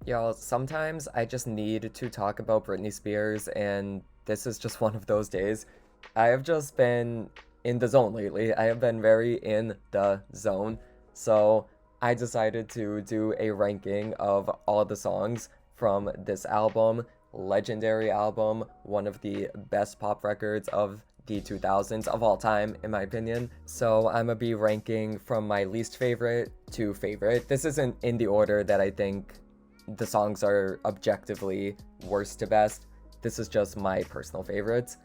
Y'all, sometimes I just need to talk about Britney Spears, and this is just one of those days. I have just been in the zone lately. I have been very in the zone. So I decided to do a ranking of all the songs from this album, legendary album, one of the best pop records of the 2000s of all time, in my opinion. So I'm gonna be ranking from my least favorite to favorite. This isn't in the order that I think the songs are objectively worst to best. This is just my personal favorites.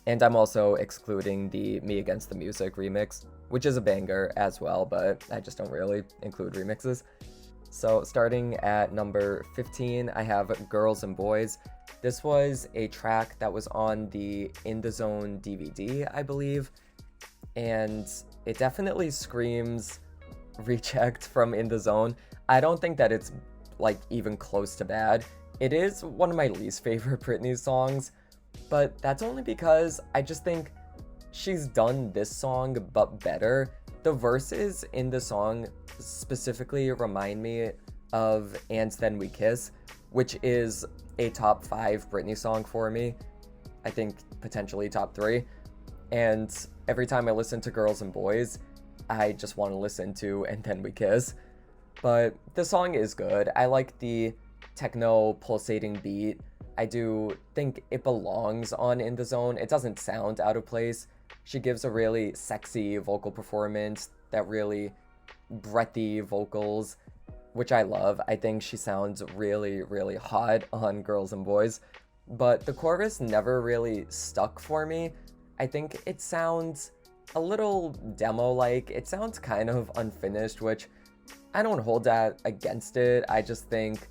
And I'm also excluding the Me Against the Music remix, which is a banger as well, but I just don't really include remixes. So, starting at number 15, I have Girls and Boys. This was a track that was on the In the Zone DVD, I believe, and it definitely screams reject from In the Zone. I don't think that it's like even close to bad. It is one of my least favorite Britney songs, but that's only because I just think she's done this song but better. The verses in the song specifically remind me of And Then We Kiss, which is a top 5 Britney song for me. I think potentially top 3. And every time I listen to Girls and Boys, I just want to listen to And Then We Kiss. But the song is good. I like the techno pulsating beat. I do think it belongs on In the Zone. It doesn't sound out of place. She gives a really sexy vocal performance, that really breathy vocals, which I love. I think she sounds really, really hot on Girls and Boys. But the chorus never really stuck for me. I think it sounds a little demo like. It sounds kind of unfinished, which I don't hold that against it. I just think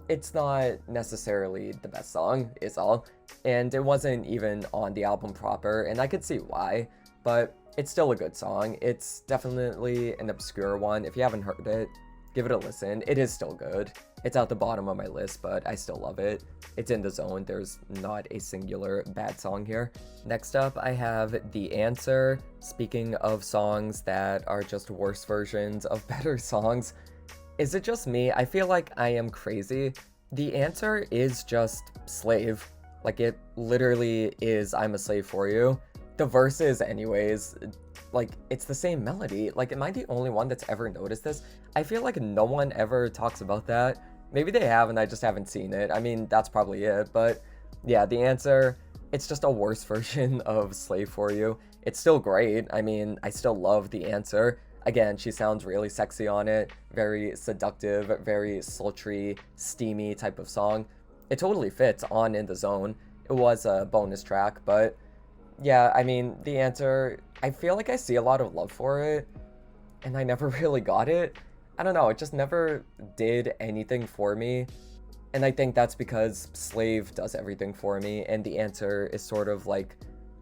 it's not necessarily the best song, is all. And it wasn't even on the album proper, and I could see why, but it's still a good song. It's definitely an obscure one. If you haven't heard it, give it a listen. It is still good. It's at the bottom of my list, but I still love it. It's In the Zone. There's not a singular bad song here. Next up, I have The Answer. Speaking of songs that are just worse versions of better songs, is it just me? I feel like I am crazy. The Answer is just Slave. Like, it literally is I'm a slave for you. The verses, anyways, like, it's the same melody. Like, am I the only one that's ever noticed this? I feel like no one ever talks about that. Maybe they have and I just haven't seen it. I mean, that's probably it. But yeah, The Answer, it's just a worse version of Slave for You. It's still great. I mean, I still love The Answer. Again, she sounds really sexy on it. Very seductive, very sultry, steamy type of song. It totally fits on In the Zone. It was a bonus track, but yeah, I mean, The Answer, I feel like I see a lot of love for it, and I never really got it. I don't know, it just never did anything for me. And I think that's because Slave does everything for me, and The Answer is sort of like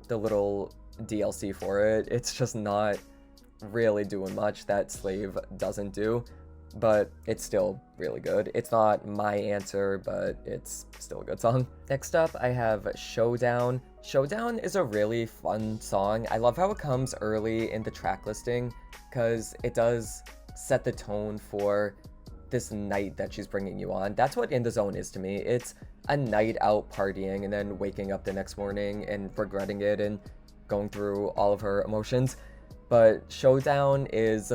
the little DLC for it. It's just not really doing much that Slave doesn't do, but it's still really good. It's not my answer, but it's still a good song. Next up, I have Showdown. Showdown is a really fun song. I love how it comes early in the track listing because it does set the tone for this night that she's bringing you on. That's what In the Zone is to me. It's a night out partying and then waking up the next morning and regretting it and going through all of her emotions. But Showdown is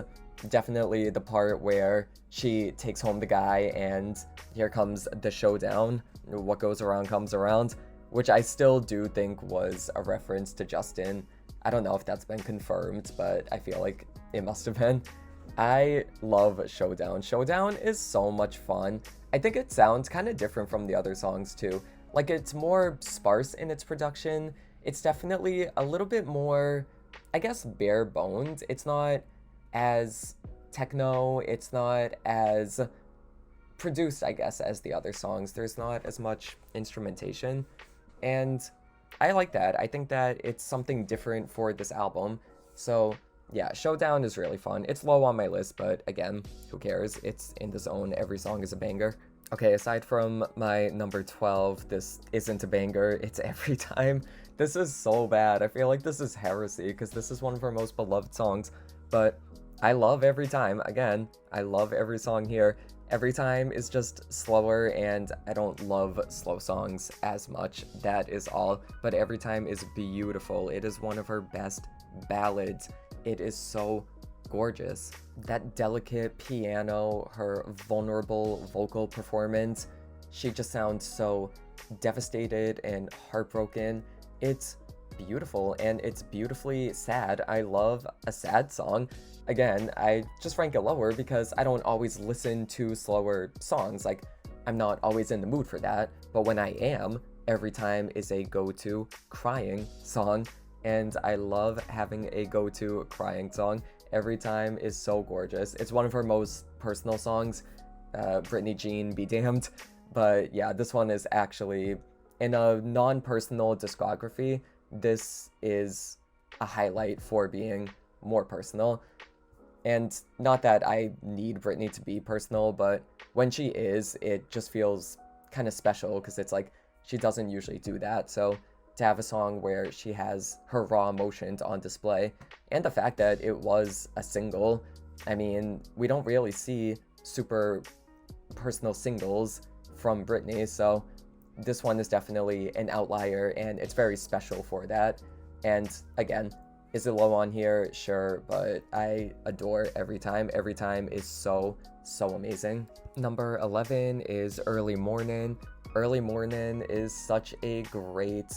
definitely the part where she takes home the guy and here comes the showdown. What goes around comes around, which I still do think was a reference to Justin. I don't know if that's been confirmed, but I feel like it must have been. I love Showdown. Showdown is so much fun. I think it sounds kind of different from the other songs too. Like, it's more sparse in its production. It's definitely a little bit more, I guess, bare bones. It's not as techno, it's not as produced, I guess, as the other songs. There's not as much instrumentation, and I like that. I think that it's something different for this album. So yeah, Showdown is really fun. It's low on my list, but again, who cares? It's In the Zone. Every song is a banger. Okay, aside from my number 12, this isn't a banger. It's Every Time. This is so bad. I feel like this is heresy because this is one of her most beloved songs, but I love Every Time. Again, I love every song here. Every Time is just slower, and I don't love slow songs as much. That is all. But Every Time is beautiful. It is one of her best ballads. It is so gorgeous. That delicate piano, her vulnerable vocal performance, she just sounds so devastated and heartbroken. It's beautiful, and it's beautifully sad. I love a sad song. Again, I just rank it lower because I don't always listen to slower songs. Like, I'm not always in the mood for that, but when I am, Every Time is a go-to crying song, and I love having a go-to crying song. Every Time is so gorgeous. It's one of her most personal songs. Britney Jean be damned. But yeah, this one is actually, in a non-personal discography, this is a highlight for being more personal. And not that I need Britney to be personal, but when she is, it just feels kind of special because it's like she doesn't usually do that. So to have a song where she has her raw emotions on display, and the fact that it was a single, I mean, we don't really see super personal singles from Britney, so this one is definitely an outlier, and it's very special for that. And again, is it low on here? Sure, but I adore Every Time. Every Time is so, so amazing. Number 11 is Early Morning. Early Morning is such a great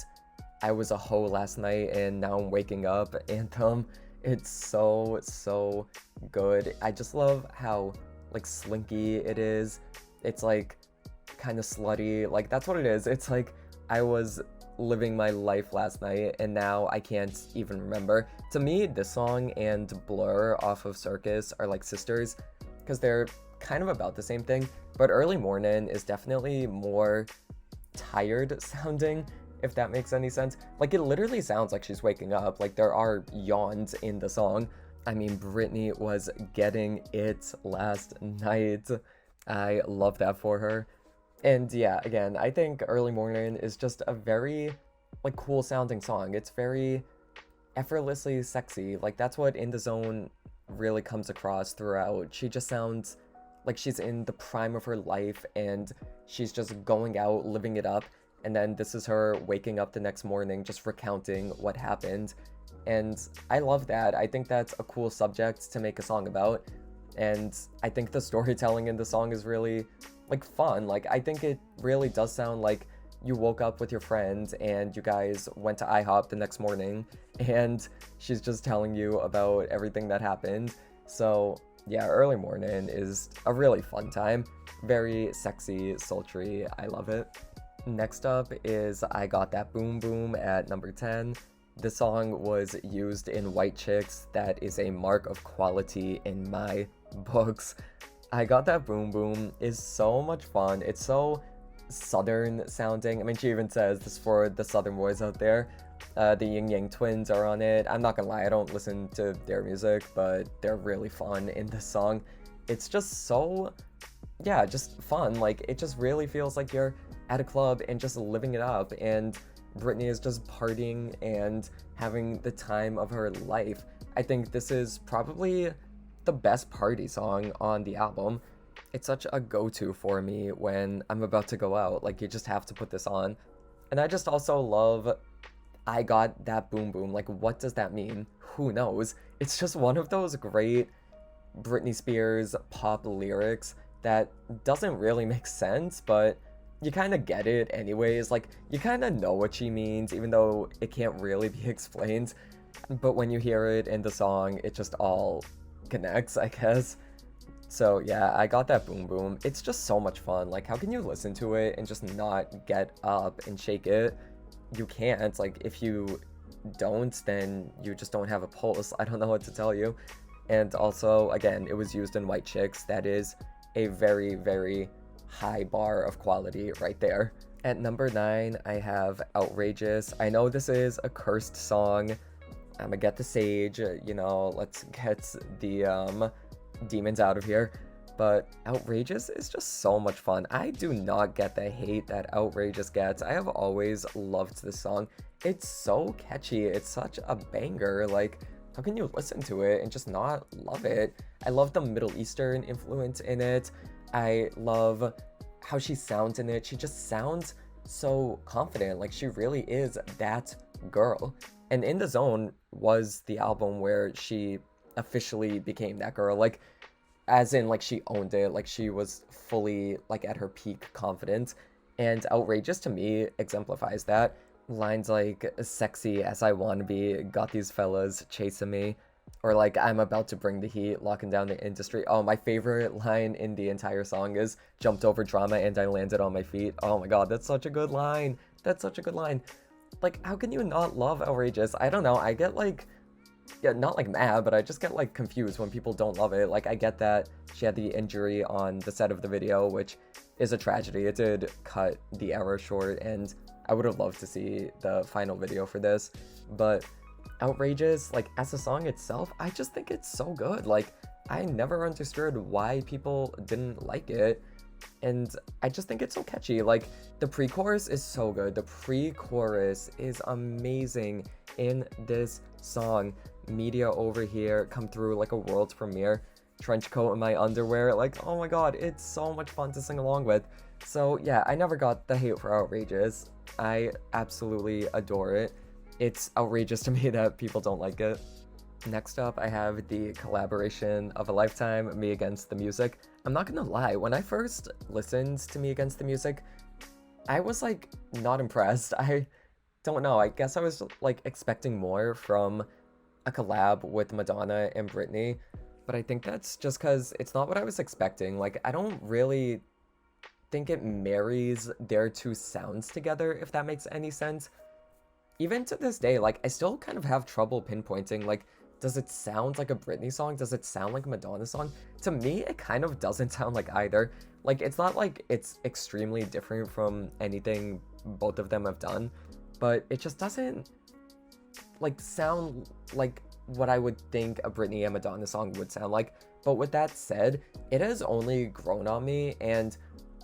I was a hoe last night and now I'm waking up anthem. It's so, so good. I just love how, like, slinky it is. It's like kind of slutty. Like, that's what it is. It's like I was living my life last night and now I can't even remember. To me, this song and Blur off of Circus are like sisters because they're kind of about the same thing, but Early Morning is definitely more tired sounding, if that makes any sense. Like, it literally sounds like she's waking up. Like, there are yawns in the song. I mean, Britney was getting it last night. I love that for her. And yeah, again, I think Early Morning is just a very, like, cool sounding song. It's very effortlessly sexy. Like, that's what In the Zone really comes across throughout. She just sounds like she's in the prime of her life and she's just going out, living it up. And then this is her waking up the next morning, just recounting what happened. And I love that. I think that's a cool subject to make a song about. And I think the storytelling in the song is really, like, fun. Like, I think it really does sound like you woke up with your friend and you guys went to IHOP the next morning and she's just telling you about everything that happened. So yeah, Early Morning is a really fun time. Very sexy, sultry. I love it. Next up is I Got That Boom Boom at number 10. This song was used in White Chicks. That is a mark of quality in my books. I Got That Boom Boom is so much fun. It's so southern sounding. I mean, she even says this for the southern boys out there. The Ying Yang Twins are on it. I'm not gonna lie, I don't listen to their music, but they're really fun in this song. It's just so, yeah, just fun. Like, it just really feels like you're at a club and just living it up, and Britney is just partying and having the time of her life. I think this is probably the best party song on the album. It's such a go-to for me when I'm about to go out. Like, you just have to put this on. And I just also love I Got That Boom Boom. Like, what does that mean? Who knows? It's just one of those great Britney Spears pop lyrics that doesn't really make sense, but you kind of get it anyways. Like, you kind of know what she means, even though it can't really be explained. But when you hear it in the song, it just all connects, I guess. So yeah, I Got That Boom Boom. It's just so much fun. Like, how can you listen to it and just not get up and shake it? You can't. Like, if you don't, then you just don't have a pulse. I don't know what to tell you. And also, again, it was used in White Chicks. That is a very, very high bar of quality right there. At number 9, I have Outrageous. I know this is a cursed song. I'm gonna get the sage, you know, let's get the demons out of here. But Outrageous is just so much fun. I do not get the hate that Outrageous gets. I have always loved this song. It's so catchy. It's such a banger. Like, how can you listen to it and just not love it? I love the Middle Eastern influence in it. I love how she sounds in it. She just sounds so confident. Like she really is that girl. And In the Zone was the album where she officially became that girl. Like as in like she owned it, like she was fully like at her peak confidence. And Outrageous to me exemplifies that. Lines like sexy as I wanna be, got these fellas chasing me, or like I'm about to bring the heat, locking down the industry. Oh, my favorite line in the entire song is jumped over drama and I landed on my feet. Oh my god, that's such a good line. That's such a good line. Like, how can you not love Outrageous? I don't know. I get like, yeah, not like mad, but I just get like confused when people don't love it. Like, I get that she had the injury on the set of the video, which is a tragedy. It did cut the era short, and I would have loved to see the final video for this. But Outrageous, like as a song itself, I just think it's so good. Like, I never understood why people didn't like it. And I just think it's so catchy. Like, the pre-chorus is so good. The pre-chorus is amazing in this song. Media over here, come through like a world premiere. Trench coat in my underwear. Like, oh my god, it's so much fun to sing along with. So yeah, I never got the hate for Outrageous. I absolutely adore it. It's outrageous to me that people don't like it. Next up, I have the collaboration of a lifetime, Me Against the Music. I'm not gonna lie, when I first listened to Me Against the Music, I was like not impressed. I don't know, I guess I was like expecting more from a collab with Madonna and Britney, but I think that's just because it's not what I was expecting. Like, I don't really think it marries their two sounds together, if that makes any sense. Even to this day, like, I still kind of have trouble pinpointing, like, does it sound like a Britney song? Does it sound like a Madonna song? To me, it kind of doesn't sound like either. Like, it's not like it's extremely different from anything both of them have done, but it just doesn't, like, sound like what I would think a Britney and Madonna song would sound like. But with that said, it has only grown on me, and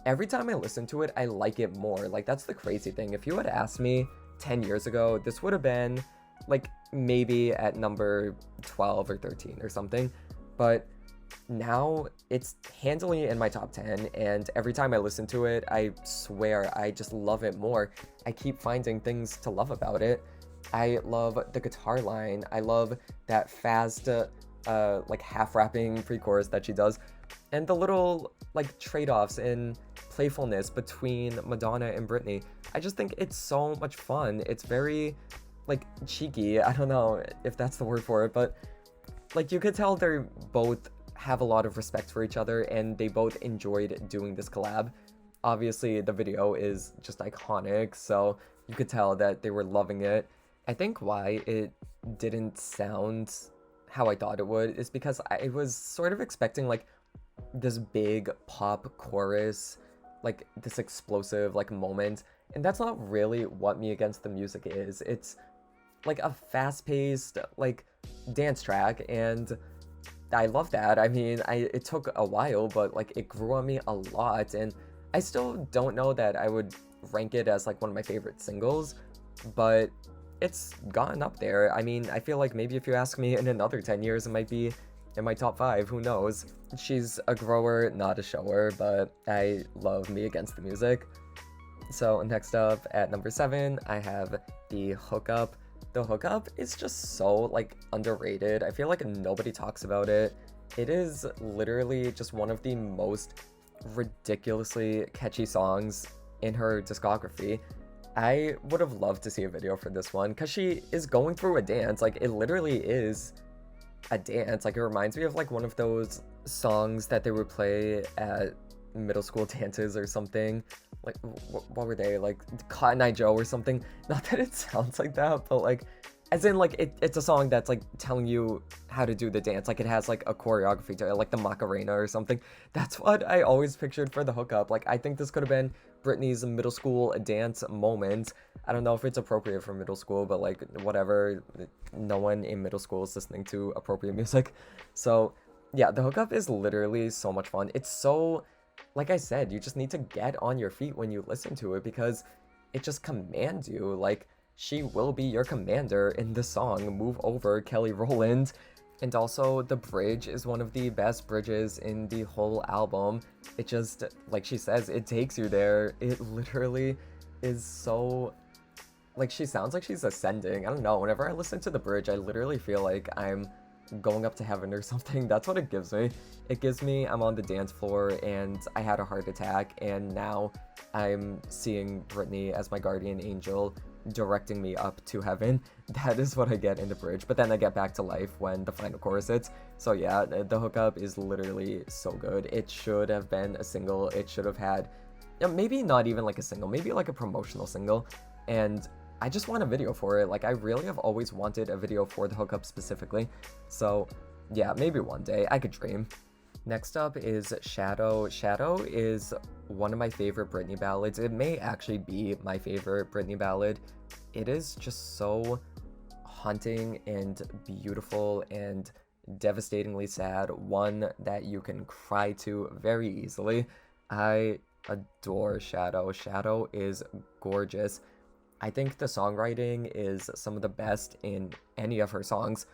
every time I listen to it, I like it more. Like, that's the crazy thing. If you had asked me 10 years ago, this would have been like maybe at number 12 or 13 or something, but now it's handily in my top 10, and every time I listen to it, I swear I just love it more. I keep finding things to love about it. I love the guitar line. I love that fast like half rapping pre-chorus that she does, and the little like trade-offs in playfulness between Madonna and Britney. I just think it's so much fun. It's very like cheeky. I don't know if that's the word for it, but like you could tell they both have a lot of respect for each other, and they both enjoyed doing this collab. Obviously, the video is just iconic, so you could tell that they were loving it. I think why it didn't sound how I thought it would is because I was sort of expecting like this big pop chorus, like this explosive like moment, and that's not really what Me Against the Music is. It's like a fast-paced like dance track, and I love that. I mean, it took a while, but like it grew on me a lot, and I still don't know that I would rank it as like one of my favorite singles, but it's gotten up there. I mean, I feel like maybe if you ask me in another 10 years, it might be in my top 5, who knows. She's a grower, not a shower, but I love Me Against the Music. So next up at number 7, I have the Hookup. The Hookup is just so like underrated. I feel like nobody talks about it. It is literally just one of the most ridiculously catchy songs in her discography. I would have loved to see a video for this one because she is going through a dance. Like, it literally is a dance. Like, it reminds me of like one of those songs that they would play at middle school dances or something. Like, what were they, like Cotton Eye Joe or something? Not that it sounds like that, but like, as in like it's a song that's like telling you how to do the dance. Like, it has like a choreography to it, like the Macarena or something. That's what I always pictured for the Hookup. Like, I think this could have been Britney's middle school dance moment. I don't know if it's appropriate for middle school, but like, whatever. No one in middle school is listening to appropriate music. So yeah, the Hookup is literally so much fun. It's so, like I said, you just need to get on your feet when you listen to it because it just commands you. Like, she will be your commander in the song. Move over, Kelly Rowland. And also, the bridge is one of the best bridges in the whole album. It just, like she says, it takes you there. It literally is so, like, she sounds like she's ascending. I don't know. Whenever I listen to the bridge, I literally feel like I'm going up to heaven or something. That's what it gives me. It gives me I'm on the dance floor and I had a heart attack, and now I'm seeing Britney as my guardian angel directing me up to heaven. That is what I get in the bridge. But then I get back to life when the final chorus hits. So yeah, the hookup is literally so good. It should have been a single. It should have had, maybe not even like a single, maybe like a promotional single. And I just want a video for it. Like, I really have always wanted a video for the hookup specifically. So yeah, maybe one day. I could dream. Next up is Shadow. Shadow is one of my favorite Britney ballads. It may actually be my favorite Britney ballad. It is just so haunting and beautiful and devastatingly sad. One that you can cry to very easily. I adore Shadow. Shadow is gorgeous. I think the songwriting is some of the best in any of her songs.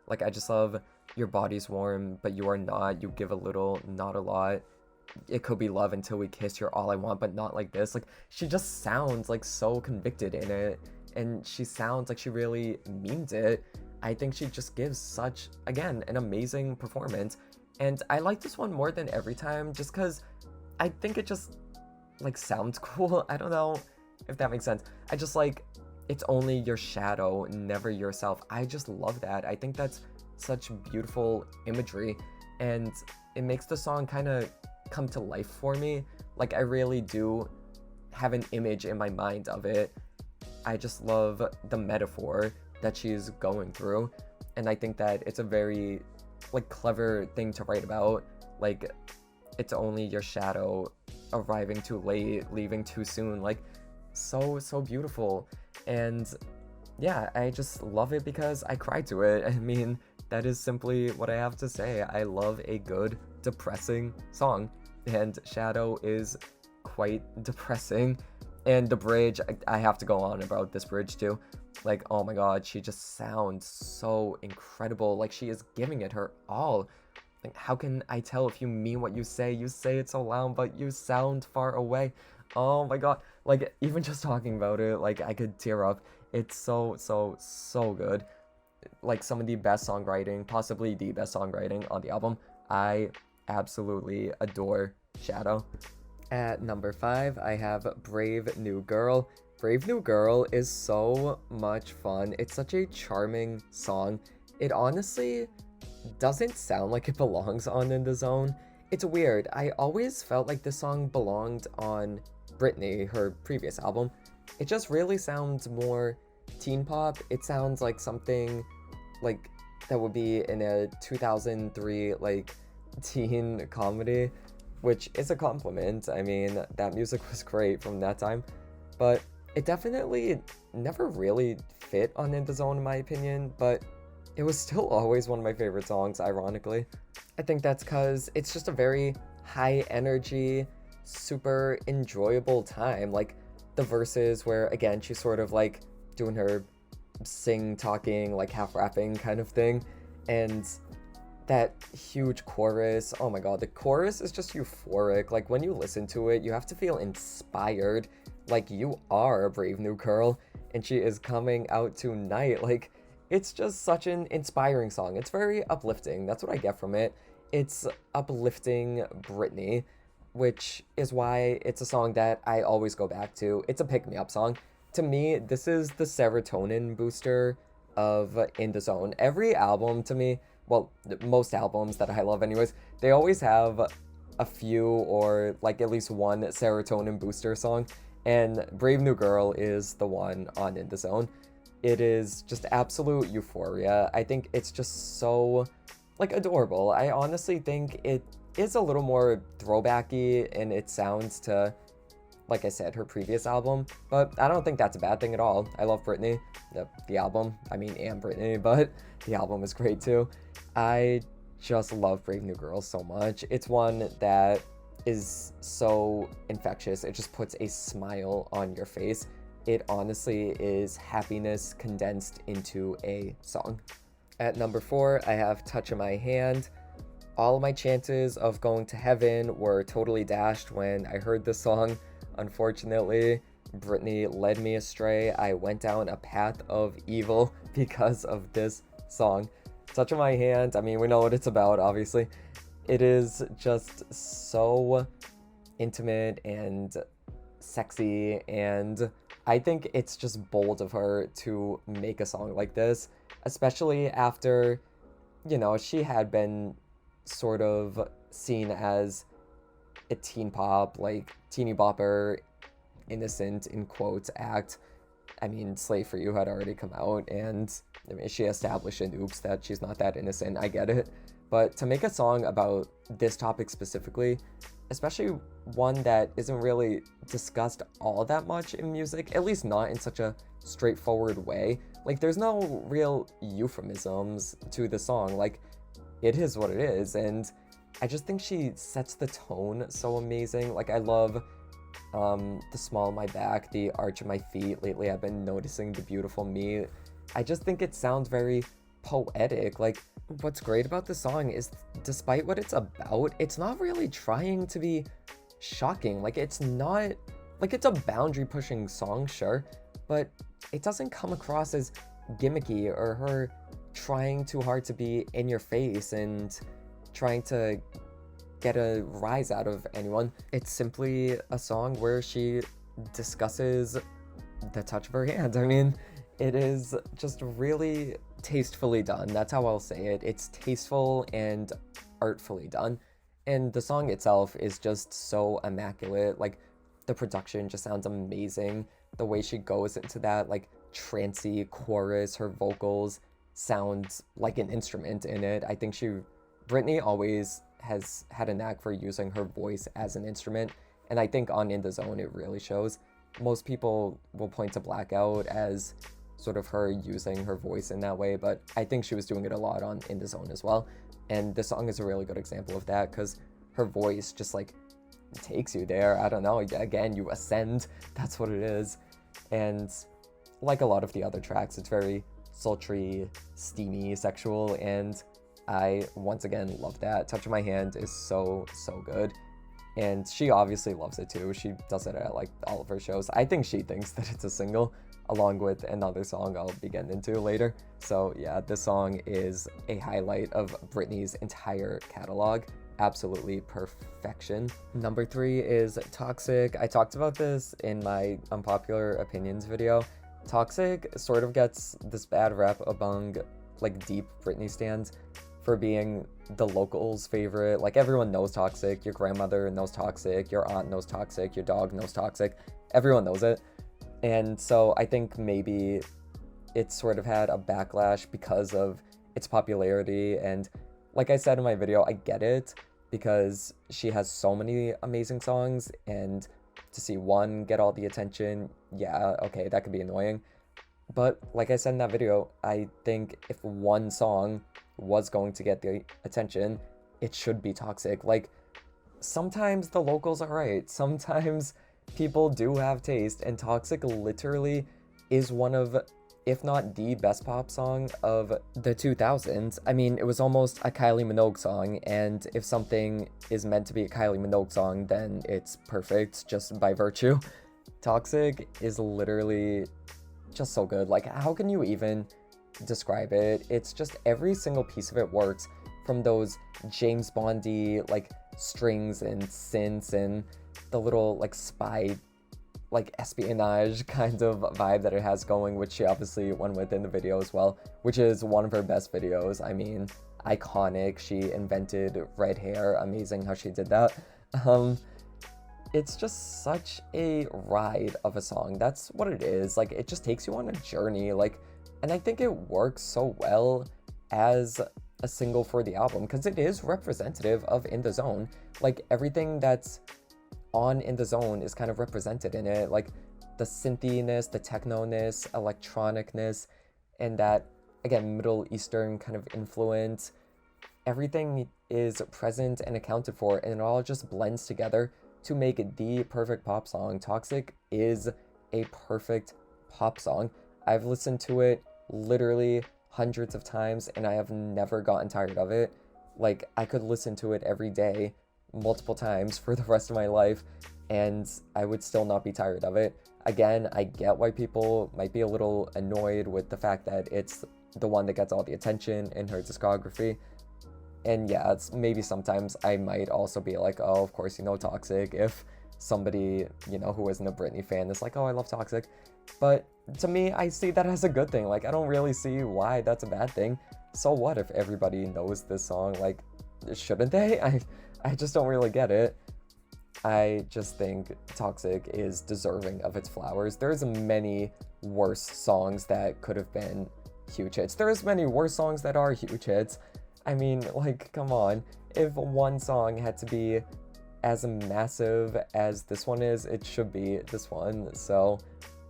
Like, I just love your body's warm, but you are not. You give a little, not a lot. It could be love until we kiss. You're all I want, but not like this. Like, she just sounds like so convicted in it, and she sounds like she really means it. I think she just gives such, again, an amazing performance. And I like this one more than every time just because I think it just, like, sounds cool. I don't know if that makes sense. I just like, it's only your shadow, never yourself. I just love that. I think that's such beautiful imagery, and it makes the song kind of come to life for me. Like, I really do have an image in my mind of it. I just love the metaphor that she's going through, and I think that it's a very, like, clever thing to write about. Like, it's only your shadow, arriving too late, leaving too soon. Like, so beautiful. And yeah, I just love it because I cry to it. I mean, that is simply what I have to say. I love a good depressing song, and Shadow is quite depressing. And the bridge, I have to go on about this bridge too. Like, oh my god, she just sounds so incredible. Like, she is giving it her all. Like, how can I tell if you mean what you say? You say it so loud, but you sound far away. Oh my god. Like, even just talking about it, like, I could tear up. It's so good. Like, some of the best songwriting, possibly the best songwriting on the album. I absolutely adore Shadow. At number 5, I have Brave New Girl. Brave New Girl is so much fun. It's such a charming song. It honestly doesn't sound like it belongs on In the Zone. It's weird. I always felt like this song belonged on Britney, her previous album. It just really sounds more teen pop. It sounds like something like that would be in a 2003 like teen comedy, which is a compliment. I mean, that music was great from that time, but it definitely never really fit on In the Zone in my opinion, but it was still always one of my favorite songs, ironically. I think that's because it's just a very high energy, super enjoyable time. Like, the verses where, again, she's sort of like doing her sing talking, like half rapping kind of thing, and that huge chorus. Oh my god, the chorus is just euphoric. Like, when you listen to it, you have to feel inspired, like you are a brave new girl and she is coming out tonight. Like, it's just such an inspiring song. It's very uplifting. That's what I get from it. It's uplifting Britney, which is why it's a song that I always go back to. It's a pick-me-up song. To me, this is the serotonin booster of In the Zone. Every album to me, well, most albums that I love anyways, they always have a few or like at least one serotonin booster song, and Brave New Girl is the one on In the Zone. It is just absolute euphoria. I think it's just so, like, adorable. I honestly think it is a little more throwbacky in its sounds to, like I said, her previous album, but I don't think that's a bad thing at all. I love Britney, the album, I mean, and Britney, but the album is great too. I just love Brave New Girl so much. It's one that is so infectious. It just puts a smile on your face. It honestly is happiness condensed into a song. At number 4, I have Touch of My Hand. All of my chances of going to heaven were totally dashed when I heard this song. Unfortunately, Britney led me astray. I went down a path of evil because of this song. Touch of My Hand, I mean, we know what it's about, obviously. It is just so intimate and sexy, and I think it's just bold of her to make a song like this, especially after, she had been sort of seen as a teen pop, like teeny bopper, innocent in quotes act. I mean, Slave for You had already come out, and I mean, she established in Oops that she's not that innocent. I get it. But to make a song about this topic specifically, especially one that isn't really discussed all that much in music, at least not in such a straightforward way. Like, there's no real euphemisms to the song. Like, it is what it is, and I just think she sets the tone so amazing. Like, I love the small of my back, the arch of my feet. Lately, I've been noticing the beautiful me. I just think it sounds very poetic. Like, what's great about the song is, despite what it's about, it's not really trying to be shocking. Like, it's not, like, it's a boundary pushing song, sure, but it doesn't come across as gimmicky or her trying too hard to be in your face and trying to get a rise out of anyone. It's simply a song where she discusses the touch of her hand. I mean, it is just really tastefully done. That's how I'll say it. It's tasteful and artfully done. And the song itself is just so immaculate. Like, the production just sounds amazing. The way she goes into that, like, trancy chorus, her vocals sound like an instrument in it. I think Britney always has had a knack for using her voice as an instrument, and I think on In the Zone it really shows. Most people will point to Blackout as sort of her using her voice in that way, but I think she was doing it a lot on In the Zone as well, and this song is a really good example of that, because her voice just, like, takes you there. I don't know, again, you ascend, that's what it is. And like a lot of the other tracks, it's very sultry, steamy, sexual, and I once again love that. Touch of My Hand is so good, and she obviously loves it too. She does it at like all of her shows. I think she thinks that it's a single, along with another song I'll be getting into later. So yeah, this song is a highlight of Britney's entire catalog. Absolutely perfection. Number 3 is Toxic. I talked about this in my unpopular opinions video. Toxic sort of gets this bad rep among like deep Britney stans for being the locals' favorite. Like, everyone knows Toxic. Your grandmother knows Toxic. Your aunt knows Toxic. Your dog knows Toxic. Everyone knows it. And so I think maybe it sort of had a backlash because of its popularity. And like I said in my video, I get it, because she has so many amazing songs, and to see one get all the attention, yeah, okay, that could be annoying. But like I said in that video, I think if one song was going to get the attention, it should be Toxic. Like, sometimes the locals are right. Sometimes people do have taste, and Toxic literally is one of, if not the best pop song of the 2000s. I mean, it was almost a Kylie Minogue song, and if something is meant to be a Kylie Minogue song, then it's perfect just by virtue. Toxic is literally just so good. Like, how can you even describe it? It's just every single piece of it works, from those James Bondy like strings and synths and the little like spy, like espionage kind of vibe that it has going, which she obviously went with in the video as well, which is one of her best videos. I mean, iconic. She invented red hair. Amazing how she did that. It's just such a ride of a song. That's what it is. Like, it just takes you on a journey. Like, and I think it works so well as a single for the album, because it is representative of In the Zone. Like, everything that's on In the Zone is kind of represented in it. Like, the synthiness, the techno-ness, electronicness, and that, again, Middle Eastern kind of influence. Everything is present and accounted for, and it all just blends together to make the perfect pop song. Toxic is a perfect pop song. I've listened to it literally hundreds of times and I have never gotten tired of it. Like, I could listen to it every day, multiple times for the rest of my life, and I would still not be tired of it. Again, I get why people might be a little annoyed with the fact that it's the one that gets all the attention in her discography. And yeah, it's maybe sometimes I might also be like, oh, of course, Toxic, if somebody, who isn't a Britney fan is like, oh, I love Toxic. But to me, I see that as a good thing. Like, I don't really see why that's a bad thing. So what if everybody knows this song? Like, shouldn't they? I just don't really get it. I just think Toxic is deserving of its flowers. There's many worse songs that could have been huge hits. There's many worse songs that are huge hits. I mean, like, come on. If one song had to be as massive as this one is, it should be this one. So,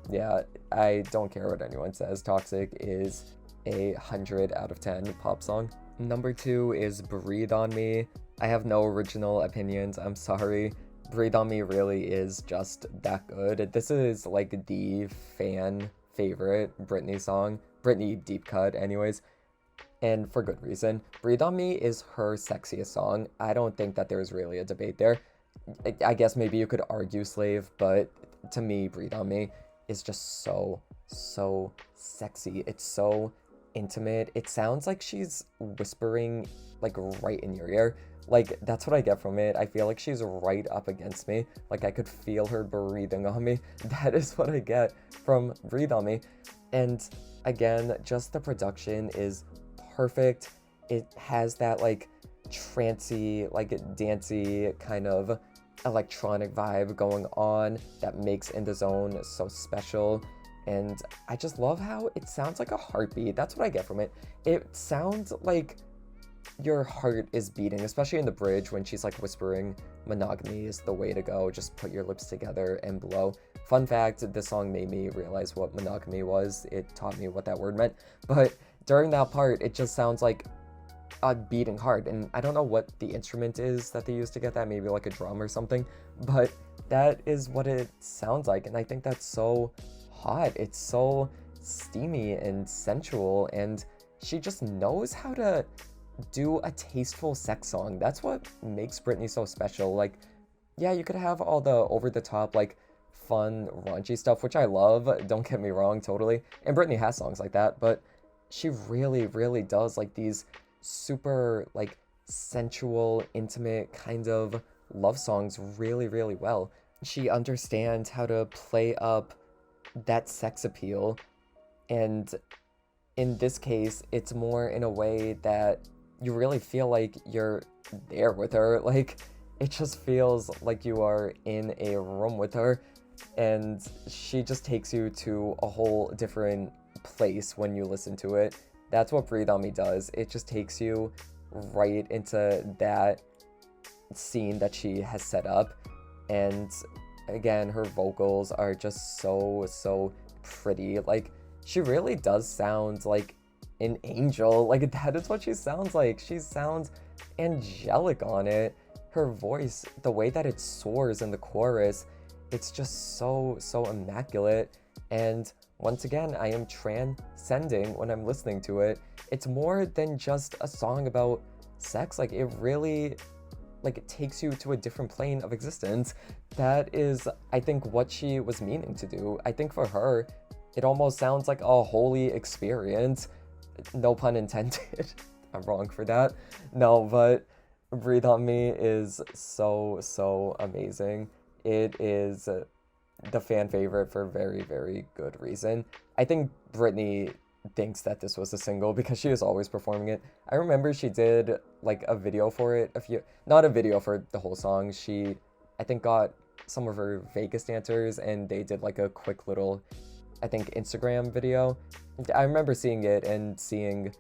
yeah, I don't care what anyone says. Toxic is a 100 out of 10 pop song. Number 2 is Breathe on Me. I have no original opinions. I'm sorry. Breathe on Me really is just that good. This is like the fan favorite Britney song. Britney deep cut, anyways. And for good reason. Breathe on Me is her sexiest song. I don't think that there's really a debate there. I guess maybe you could argue Slave, but to me, Breathe on Me is just so sexy. It's so intimate. It sounds like she's whispering like right in your ear. Like, that's what I get from it. I feel like she's right up against me. Like, I could feel her breathing on me. That is what I get from Breathe on Me. And again, just the production is perfect. It has that like trancy, like dancey kind of electronic vibe going on that makes In the Zone so special. And I just love how it sounds like a heartbeat. That's what I get from it. It sounds like your heart is beating, especially in the bridge when she's like whispering, monogamy is the way to go, just put your lips together and blow. Fun fact, this song made me realize what monogamy was. It taught me what that word meant. But during that part, it just sounds like a beating heart. And I don't know what the instrument is that they use to get that, maybe like a drum or something. But that is what it sounds like. And I think that's so hot. It's so steamy and sensual. And she just knows how to do a tasteful sex song. That's what makes Britney so special. Like, yeah, you could have all the over-the-top, like, fun, raunchy stuff, which I love, don't get me wrong, totally. And Britney has songs like that, but she really, really does, like, these super, like, sensual, intimate kind of love songs really, really well. She understands how to play up that sex appeal, and in this case, it's more in a way that you really feel like you're there with her. Like, it just feels like you are in a room with her, and she just takes you to a whole different place when you listen to it. That's what Breathe on Me does. It just takes you right into that scene that she has set up. And again, her vocals are just so pretty. Like, she really does sound like an angel. Like, that is what she sounds like. She sounds angelic on it. Her voice, the way that it soars in the chorus, it's just so immaculate. And once again, I am transcending when I'm listening to it. It's more than just a song about sex. Like, it really, like, it takes you to a different plane of existence. That is, I think, what she was meaning to do. I think for her, it almost sounds like a holy experience. No pun intended. I'm wrong for that. No, but Breathe on Me is so amazing. It is the fan favorite for a very good reason. I think Britney thinks that this was a single because she is always performing it. I remember she did like a video for it, not a video for the whole song. She, I think, got some of her Vegas dancers and they did like a quick little, I think, Instagram video. I remember seeing it and seeing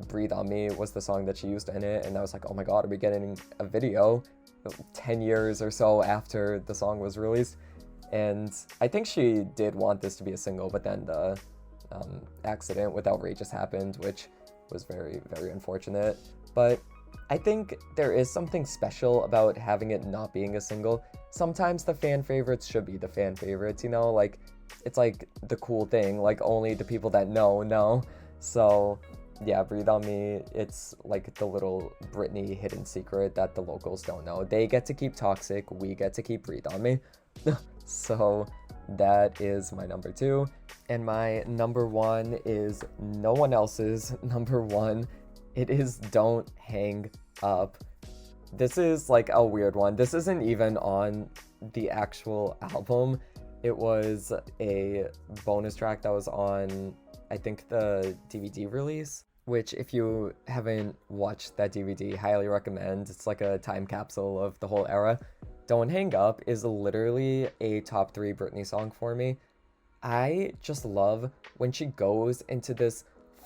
Breathe on Me was the song that she used in it, and I was like, oh my god, are we getting a video 10 years or so after the song was released? And I think she did want this to be a single, but then the accident with Outrageous happened, which was very unfortunate. But I think there is something special about having it not being a single. Sometimes the fan favorites should be the fan favorites, like, it's like the cool thing, like only the people that know. So yeah, Breathe on Me, it's like the little Britney hidden secret that the locals don't know. They get to keep Toxic, we get to keep Breathe on Me. So that is my number two. And my number one is no one else's number one. It is Don't Hang Up. This is like a weird one. This isn't even on the actual album. It was a bonus track that was on, I think, the DVD release, which, if you haven't watched that DVD, highly recommend. It's like a time capsule of the whole era. Don't Hang Up is literally a top three Britney song for me. I just love when she goes into this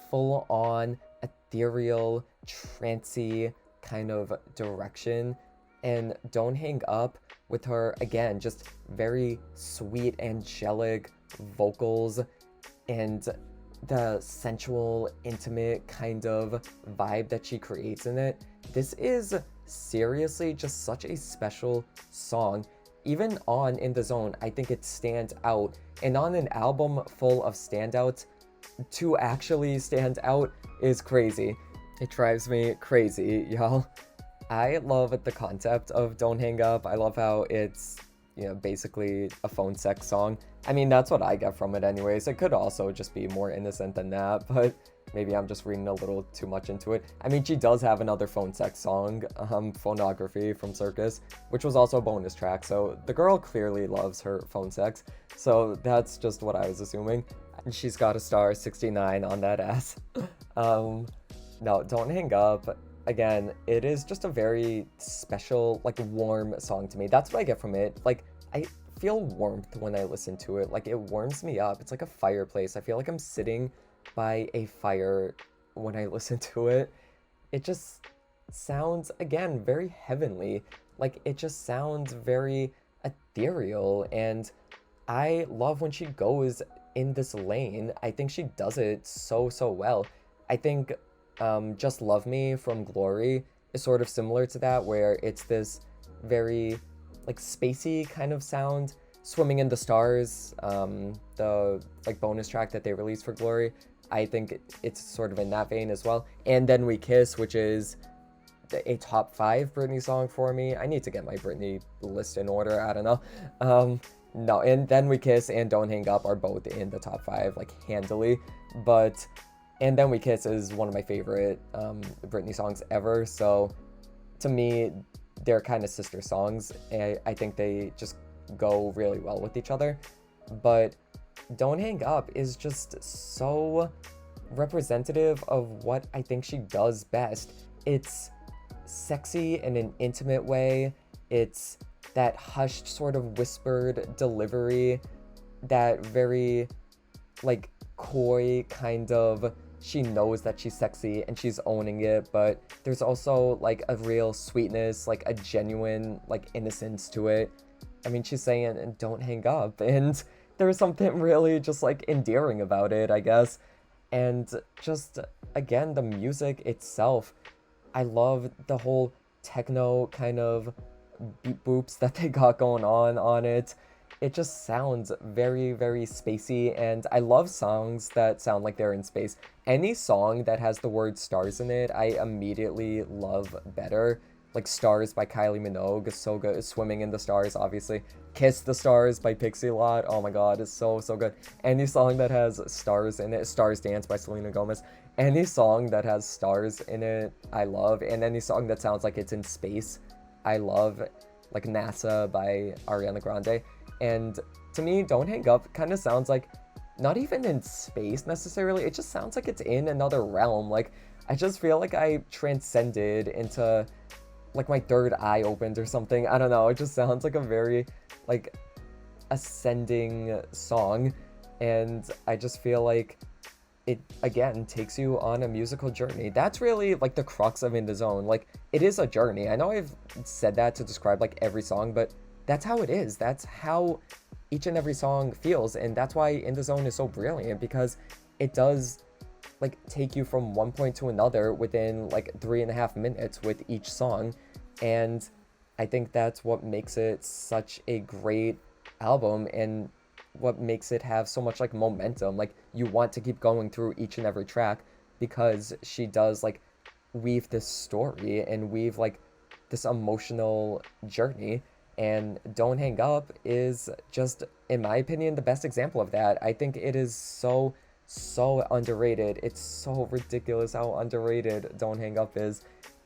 full on ethereal, trancy kind of direction. And Don't Hang Up with her, again, just very sweet, angelic vocals and the sensual, intimate kind of vibe that she creates in it. This is seriously just such a special song. Even on In the Zone, I think it stands out. And on an album full of standouts, to actually stand out is crazy. It drives me crazy, y'all. I love the concept of Don't Hang Up. I love how it's, basically a phone sex song. I mean, that's what I get from it anyways. It could also just be more innocent than that, but maybe I'm just reading a little too much into it. I mean, she does have another phone sex song, Phonography from Circus, which was also a bonus track, so the girl clearly loves her phone sex. So that's just what I was assuming. And she's got a star 69 on that ass. No, Don't Hang Up. Again, it is just a very special, like, warm song to me. That's what I get from it. Like, I feel warmth when I listen to it. Like, it warms me up. It's like a fireplace. I feel like I'm sitting by a fire when I listen to it. It just sounds, again, very heavenly. Like, it just sounds very ethereal. And I love when she goes in this lane. I think she does it so, so well. I think Just Love Me from Glory is sort of similar to that, where it's this very like spacey kind of sound. Swimming in the Stars, the like bonus track that they released for Glory, I think it's sort of in that vein as well. And Then We Kiss, which is a top five Britney song for me. I need to get my Britney list in order. I don't know. No, and Then We Kiss and Don't Hang Up are both in the top five, like handily. But And Then We Kiss is one of my favorite Britney songs ever. So to me, they're kind of sister songs. And I think they just go really well with each other. But Don't Hang Up is just so representative of what I think she does best. It's sexy in an intimate way. It's that hushed sort of whispered delivery, that very like coy kind of, she knows that she's sexy and she's owning it, but there's also like a real sweetness, like a genuine like innocence to it. I mean, she's saying, and don't hang up, and there's something really just like endearing about it, I guess. And just again, the music itself, I love the whole techno kind of beat boops that they got going on it. It just sounds very, very spacey, and I love songs that sound like they're in space. Any song that has the word stars in it, I immediately love better. Like Stars by Kylie Minogue is so good. Swimming in the Stars, obviously. Kiss the Stars by Pixie Lott, oh my god, it's so, so good. Any song that has stars in it, Stars Dance by Selena Gomez, any song that has stars in it, I love. And any song that sounds like it's in space, I love. Like NASA by Ariana Grande. And to me, Don't Hang Up kind of sounds like not even in space necessarily. It just sounds like it's in another realm. Like, I just feel like I transcended into, like, my third eye opened or something. I don't know. It just sounds like a very, like, ascending song. And I just feel like it, again, takes you on a musical journey. That's really, like, the crux of In the Zone. Like, it is a journey. I know I've said that to describe, like, every song, but that's how it is. That's how each and every song feels. And that's why In the Zone is so brilliant, because it does, like, take you from one point to another within, like, 3.5 minutes with each song. And I think that's what makes it such a great album. And what makes it have so much like momentum. Like you want to keep going through each and every track because she does like weave this story and weave like this emotional journey. And Don't Hang Up is just, in my opinion, the best example of that. I think it is so underrated. It's so ridiculous how underrated Don't Hang Up is.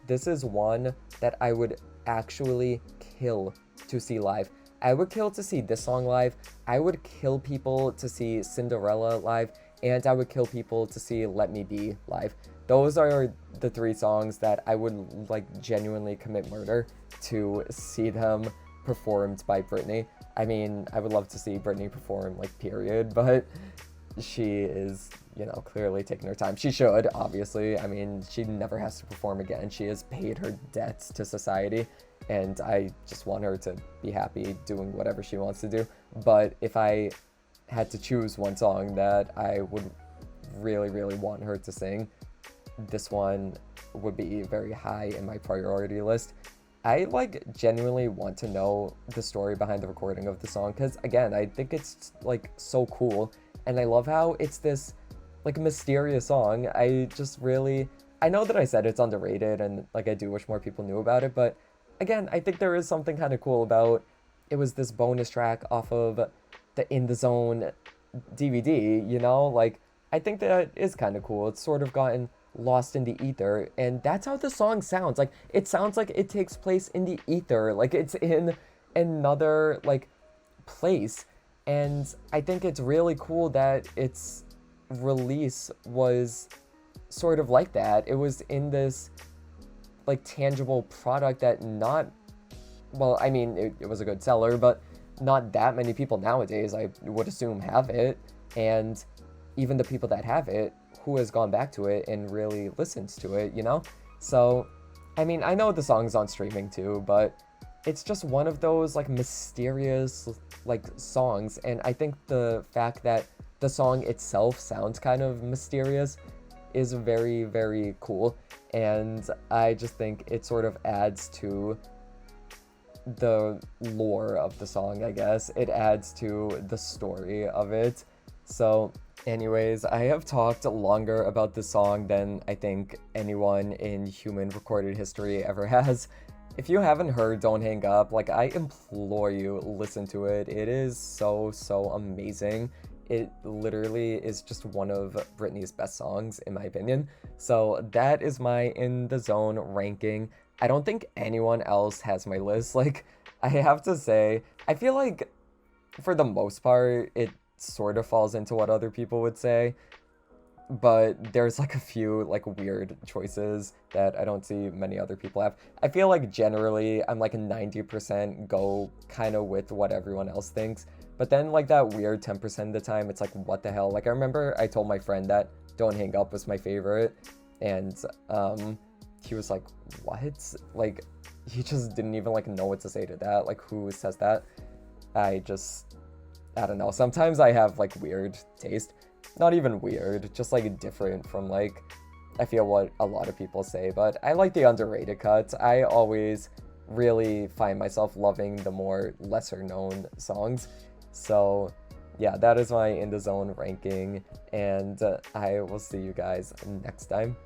This is one that I would actually kill to see live. I would kill to see this song live. I would kill people to see Cinderella live. And I would kill people to see Let Me Be live. Those are the three songs that I would like genuinely commit murder to see them performed by Britney. I mean, I would love to see Britney perform, like, period, but she is, you know, clearly taking her time. She should, obviously. I mean, she never has to perform again. She has paid her debts to society, and I just want her to be happy doing whatever she wants to do. But if I had to choose one song that I would really, really want her to sing, this one would be very high in my priority list. I like genuinely want to know the story behind the recording of the song because again, I think it's like so cool and I love how it's this like mysterious song. I know that I said it's underrated and like I do wish more people knew about it, but again, I think there is something kind of cool about it. Was this bonus track off of the In the Zone DVD, you know? Like I think that is kind of cool. It's sort of gotten lost in the ether, and that's how the song sounds. Like it sounds like it takes place in the ether, like it's in another like place. And I think it's really cool that its release was sort of like that. It was in this like tangible product that not, well, I mean, it was a good seller, but not that many people nowadays, I would assume, have it. And even the people that have it, who has gone back to it and really listens to it, you know? So, I mean, I know the song's on streaming too, but it's just one of those like mysterious like songs, and I think the fact that the song itself sounds kind of mysterious is very, very cool, and I just think it sort of adds to the lore of the song, I guess. It adds to the story of it. So anyways, I have talked longer about this song than I think anyone in human recorded history ever has. If you haven't heard Don't Hang Up, like, I implore you, listen to it. It is so amazing. It literally is just one of Britney's best songs, in my opinion. So that is my In the Zone ranking. I don't think anyone else has my list. Like, I have to say, I feel like, for the most part, it sort of falls into what other people would say, but there's like a few like weird choices that I don't see many other people have. I feel like generally I'm like a 90% go kind of with what everyone else thinks, but then like that weird 10% of the time it's like, what the hell? Like I remember I told my friend that Don't Hang Up was my favorite, and he was like, what? Like he just didn't even like know what to say to that. Like, who says that? I don't know. Sometimes I have like weird taste. Not even weird, just like different from like, I feel what a lot of people say, but I like the underrated cuts. I always really find myself loving the more lesser known songs. So yeah, that is my In the Zone ranking, and I will see you guys next time.